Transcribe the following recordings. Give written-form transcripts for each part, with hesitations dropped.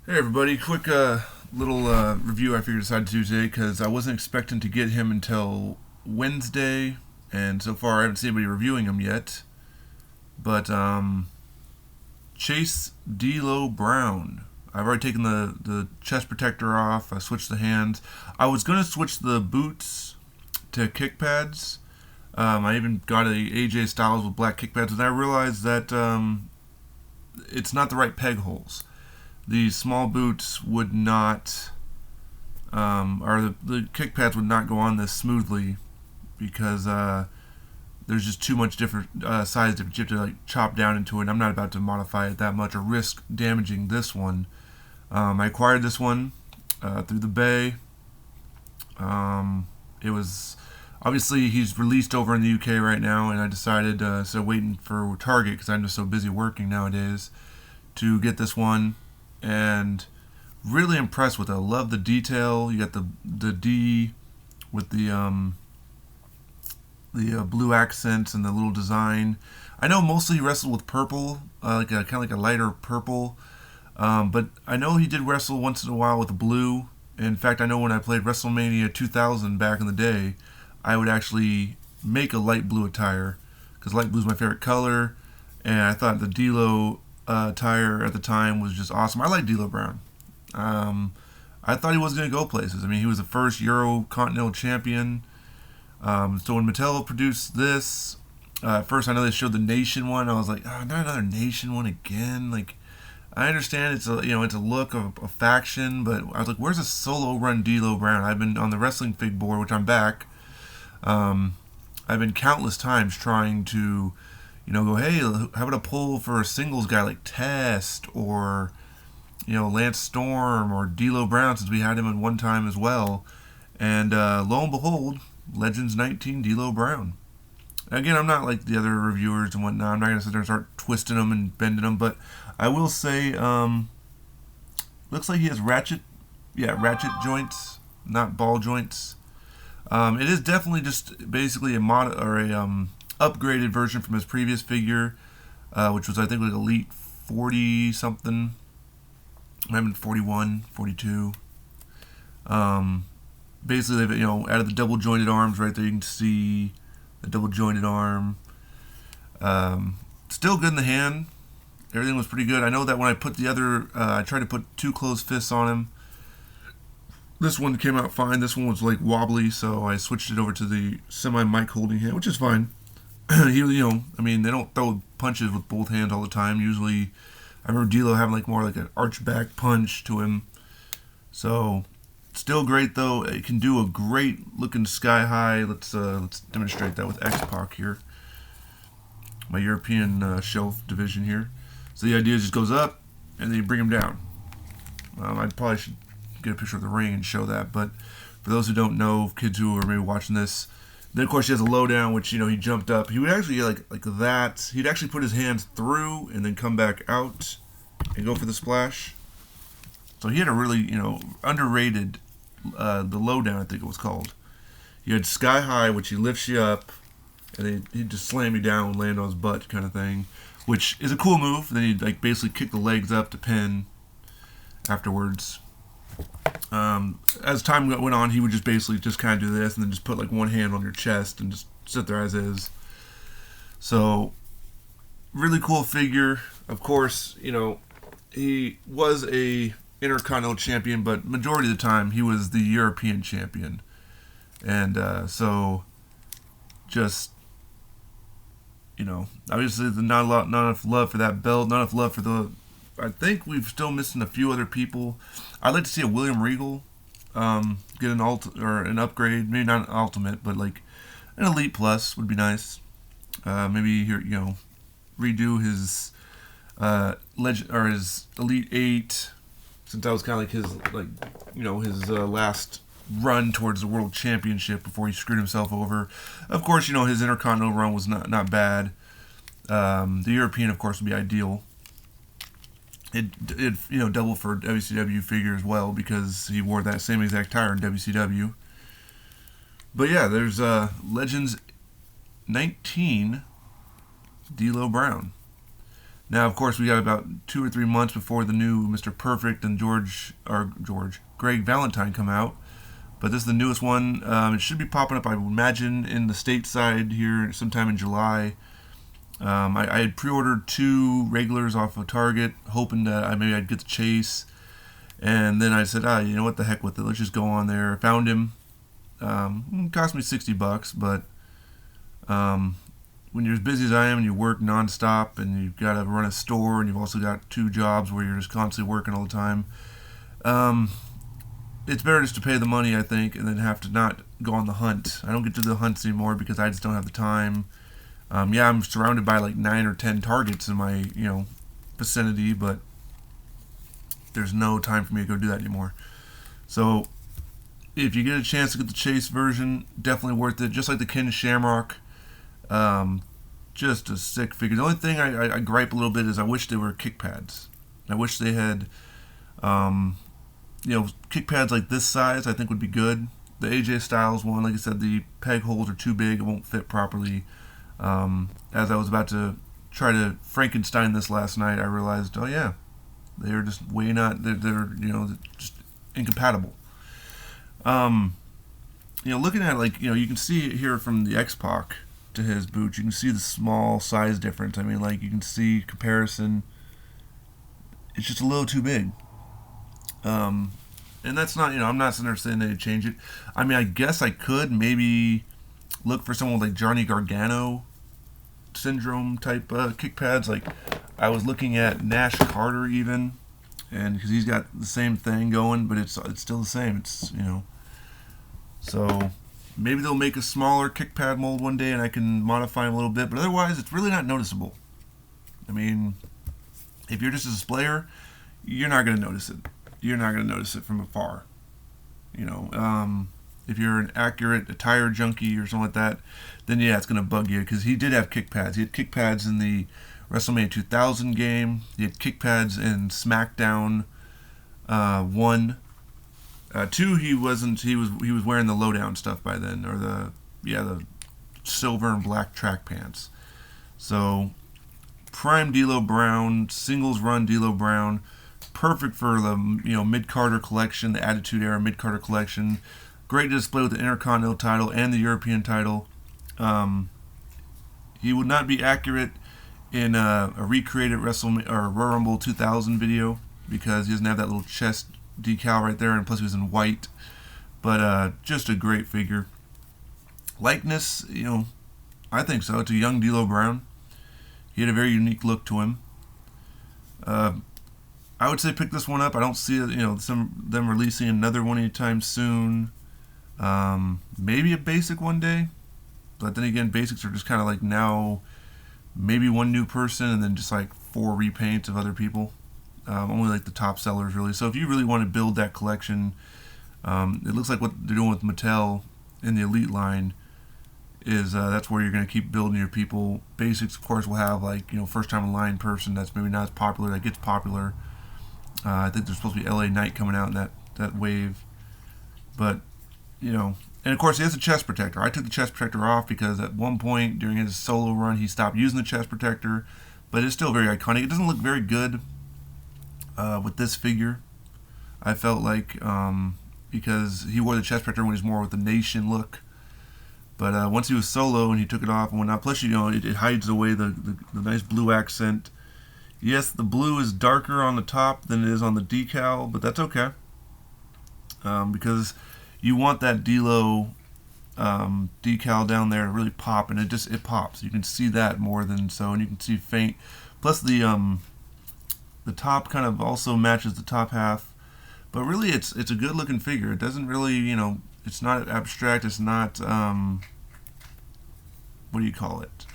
Hey everybody, quick little review I figured I decided to do today because I wasn't expecting to get him until Wednesday, and so far I haven't seen anybody reviewing him yet. But Chase D'Lo Brown. I've already taken the chest protector off. I switched the hands. I was gonna switch the boots to kick pads. I even got a AJ Styles with black kick pads, and I realized that it's not the right peg holes. These small boots would not, or the kick pads would not go on this smoothly because there's just too much different size difference. You have to like chop down into it. And I'm not about to modify it that much or risk damaging this one. I acquired this one through the Bay. It was obviously he's released over in the UK right now, and I decided instead of waiting for Target because I'm just so busy working nowadays to get this one and really impressed with it. I love the detail. You got the D with the blue accents and the little design. I know mostly he wrestled with purple, like a kind of like a lighter purple. But I know he did wrestle once in a while with blue. In fact, I know when I played WrestleMania 2000 back in the day, I would actually make a light blue attire because light blue is my favorite color, and I thought the D'Lo attire at the time was just awesome. I like D'Lo Brown. Um, I thought he was going to go places. I mean, he was the first Euro Continental Champion. So when Mattel produced this, at first I know they showed the Nation one. I was like, oh, not another Nation one again. Like, I understand it's a look of a faction, but I was like, where's a solo run D'Lo Brown? I've been on the wrestling fig board, which I'm back. Um, I've been countless times trying to, go, hey, how about a pull for a singles guy like Test or Lance Storm or D'Lo Brown since we had him at one time as well. And lo and behold, Legends 19 D'Lo Brown. Again, I'm not like the other reviewers and whatnot. I'm not gonna sit there and start twisting them and bending them, but I will say, looks like he has ratchet joints, not ball joints. It is definitely just basically a mod or a upgraded version from his previous figure, which was I think like Elite 40 something. I mean 41, 42. Um, Basically they've added the double jointed arms right there. You can see the double jointed arm. Still good in the hand. Everything was pretty good. I know that when I put the other, I tried to put two closed fists on him. This one came out fine. This one was like wobbly, so I switched it over to the semi mic holding hand, which is fine. I mean, they don't throw punches with both hands all the time. Usually, I remember D'Lo having like more like an arch back punch to him. So, still great though. It can do a great looking sky high. Let's demonstrate that with X Pac here, my European shelf division here. So the idea just goes up, and then you bring him down. I probably should get a picture of the ring and show that. But for those who don't know, kids who are maybe watching this, then of course he has a lowdown, which he jumped up. He would actually like that. He'd actually put his hands through and then come back out and go for the splash. So he had a really underrated the lowdown, I think it was called. You had sky high, which he lifts you up, and he'd just slam you down and land on his butt, kind of thing, which is a cool move. Then he'd like basically kick the legs up to pin afterwards. As time went on, he would just basically just kind of do this and then just put like one hand on your chest and just sit there as is. So, really cool figure. Of course, he was a Intercontinental Champion, but majority of the time he was the European Champion. And so, just obviously not enough love for that belt, not enough love for the. I think we've still missing a few other people. I'd like to see a William Regal get an or an upgrade, maybe not an ultimate, but like an Elite Plus would be nice. Maybe here redo his legend or his Elite 8, since that was kind of like his last run towards the World Championship before he screwed himself over. Of course, his Intercontinental run was not bad. The European, of course, would be ideal. It double for WCW figure as well because he wore that same exact tire in WCW. But yeah, there's Legends 19 D'Lo Brown. Now, of course, we got about 2 or 3 months before the new Mr. Perfect and Greg Valentine come out. But this is the newest one. It should be popping up, I would imagine, in the stateside here sometime in July. I had pre-ordered 2 regulars off of Target, hoping that maybe I'd get the chase. And then I said, you know what, the heck with it. Let's just go on there. Found him. It cost me $60, but when you're as busy as I am and you work nonstop and you've got to run a store and you've also got 2 jobs where you're just constantly working all the time, it's better just to pay the money, I think, and then have to not go on the hunt. I don't get to do the hunts anymore because I just don't have the time. Yeah, I'm surrounded by like 9 or 10 targets in my vicinity, but there's no time for me to go do that anymore. So if you get a chance to get the chase version, definitely worth it. Just like the Ken Shamrock, just a sick figure. The only thing I gripe a little bit is I wish they were kick pads. I wish they had, kick pads like this size. I think would be good. The AJ Styles one, like I said, the peg holes are too big. It won't fit properly. As I was about to try to Frankenstein this last night, I realized, oh yeah, they're just way not. They're just incompatible. Looking at you can see here from the X-Pac to his boots, you can see the small size difference. I mean, you can see comparison. It's just a little too big. And that's not, I'm not sitting there saying they'd change it. I mean, I guess I could maybe look for someone like Johnny Gargano syndrome type kick pads. Like I was looking at Nash Carter even, and because he's got the same thing going, but it's still the same. It's so maybe they'll make a smaller kick pad mold one day, and I can modify them a little bit. But otherwise, it's really not noticeable. I mean, if you're just a displayer, you're not going to notice it. You're not going to notice it from afar. If you're an accurate attire junkie or something like that, then yeah, it's going to bug you because he did have kick pads. He had kick pads in the WrestleMania 2000 game. He had kick pads in SmackDown 1. 2, he wasn't. He was wearing the lowdown stuff by then, or the silver and black track pants. So prime D'Lo Brown, singles run D'Lo Brown, perfect for the Mid Carter collection, the Attitude Era Mid Carter collection. Great to display with the Intercontinental title and the European title. He would not be accurate in a recreated WrestleMania or Royal Rumble 2000 video because he doesn't have that little chest decal right there, and plus he was in white. But just a great figure. Likeness, I think so. It's a young D'Lo Brown. He had a very unique look to him. I would say pick this one up. I don't see them releasing another one anytime soon. Maybe a basic one day, but then again, basics are just kind of like now maybe one new person and then just like 4 repaints of other people. Only like the top sellers really. So if you really want to build that collection, it looks like what they're doing with Mattel in the Elite line is that's where you're going to keep building your people. Basics, of course, will have first time in line person that's maybe not as popular that gets popular. I think there's supposed to be LA Knight coming out in that wave, but and of course he has a chest protector. I took the chest protector off because at one point during his solo run he stopped using the chest protector, but it's still very iconic. It doesn't look very good with this figure, I felt like, because he wore the chest protector when he's more with the nation look. But once he was solo and he took it off and whatnot, plus it hides away the nice blue accent. Yes, the blue is darker on the top than it is on the decal, but that's okay, because you want that D'Lo decal down there to really pop, and it pops. You can see that more than so, and you can see faint. Plus the top kind of also matches the top half, but really it's a good looking figure. It doesn't really it's not abstract. It's not what do you call it?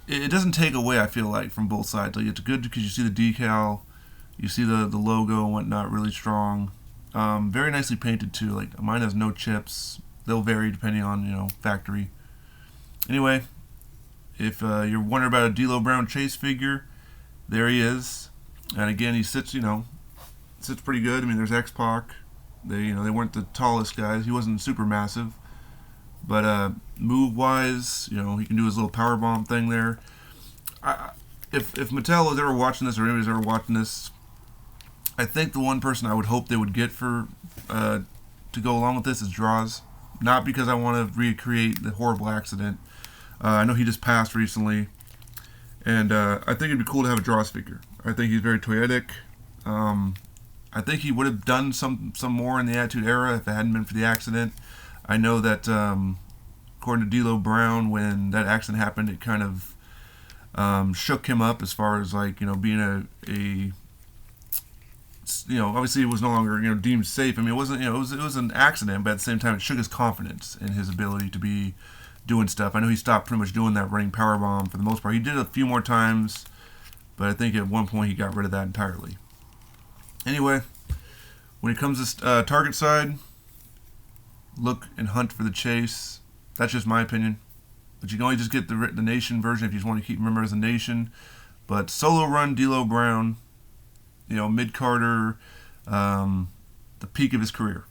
It doesn't take away, I feel like, from both sides. Like it's good because you see the decal, you see the logo and whatnot really strong. Very nicely painted too. Like mine has no chips. They'll vary depending on factory. Anyway, if you're wondering about a D'Lo Brown Chase figure, there he is. And again, he sits sits pretty good. I mean, there's X-Pac. They weren't the tallest guys. He wasn't super massive, but move wise, he can do his little power bomb thing there. if Mattel is ever watching this or anybody's ever watching this, I think the one person I would hope they would get for to go along with this is Draws. Not because I want to recreate the horrible accident. I know he just passed recently, and I think it'd be cool to have a Draws figure. I think he's very toyetic. I think he would have done some more in the Attitude Era if it hadn't been for the accident. I know that according to D'Lo Brown, when that accident happened, it kind of shook him up as far as like being a obviously it was no longer deemed safe. I mean, it wasn't it was an accident, but at the same time it shook his confidence in his ability to be doing stuff. I know he stopped pretty much doing that running powerbomb for the most part. He did it a few more times, but I think at one point he got rid of that entirely. Anyway, when it comes to target side, look and hunt for the chase. That's just my opinion. But you can only just get the Nation version if you just want to keep remember as a Nation. But solo run D'Lo Brown, mid Carter, the peak of his career.